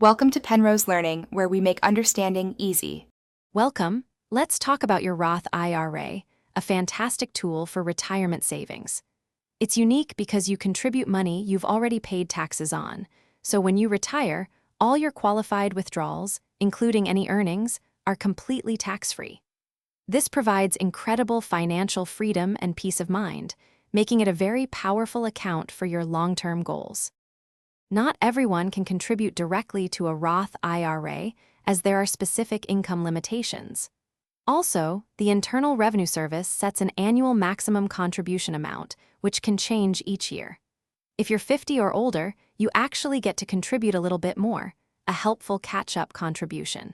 Welcome to Penrose Learning, where we make understanding easy. Welcome. Let's talk about your Roth IRA, a fantastic tool for retirement savings. It's unique because you contribute money you've already paid taxes on. So when you retire, all your qualified withdrawals, including any earnings, are completely tax-free. This provides incredible financial freedom and peace of mind, making it a very powerful account for your long-term goals. Not everyone can contribute directly to a Roth IRA, as there are specific income limitations. Also, the Internal Revenue Service sets an annual maximum contribution amount, which can change each year. If you're 50 or older, you actually get to contribute a little bit more, a helpful catch-up contribution.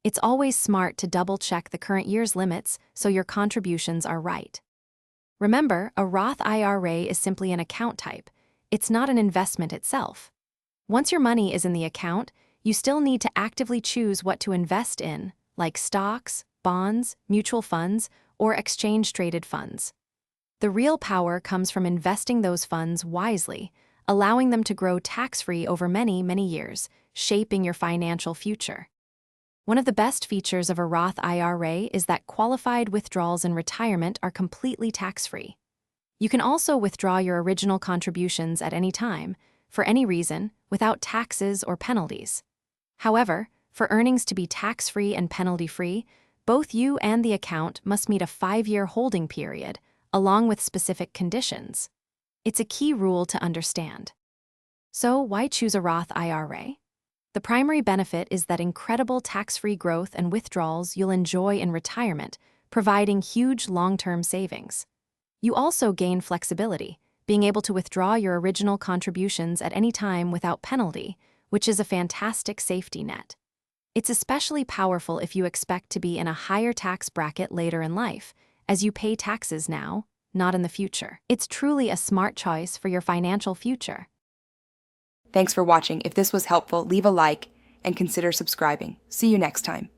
It's always smart to double-check the current year's limits so your contributions are right. Remember, a Roth IRA is simply an account type. It's not an investment itself. Once your money is in the account, you still need to actively choose what to invest in, like stocks, bonds, mutual funds, or exchange-traded funds. The real power comes from investing those funds wisely, allowing them to grow tax-free over many, many years, shaping your financial future. One of the best features of a Roth IRA is that qualified withdrawals in retirement are completely tax-free. You can also withdraw your original contributions at any time, for any reason, without taxes or penalties. However, for earnings to be tax-free and penalty-free, both you and the account must meet a 5-year holding period, along with specific conditions. It's a key rule to understand. So, why choose a Roth IRA? The primary benefit is that incredible tax-free growth and withdrawals you'll enjoy in retirement, providing huge long-term savings. You also gain flexibility, being able to withdraw your original contributions at any time without penalty, which is a fantastic safety net. It's especially powerful if you expect to be in a higher tax bracket later in life, as you pay taxes now, not in the future. It's truly a smart choice for your financial future. Thanks for watching. If this was helpful, leave a like and consider subscribing. See you next time.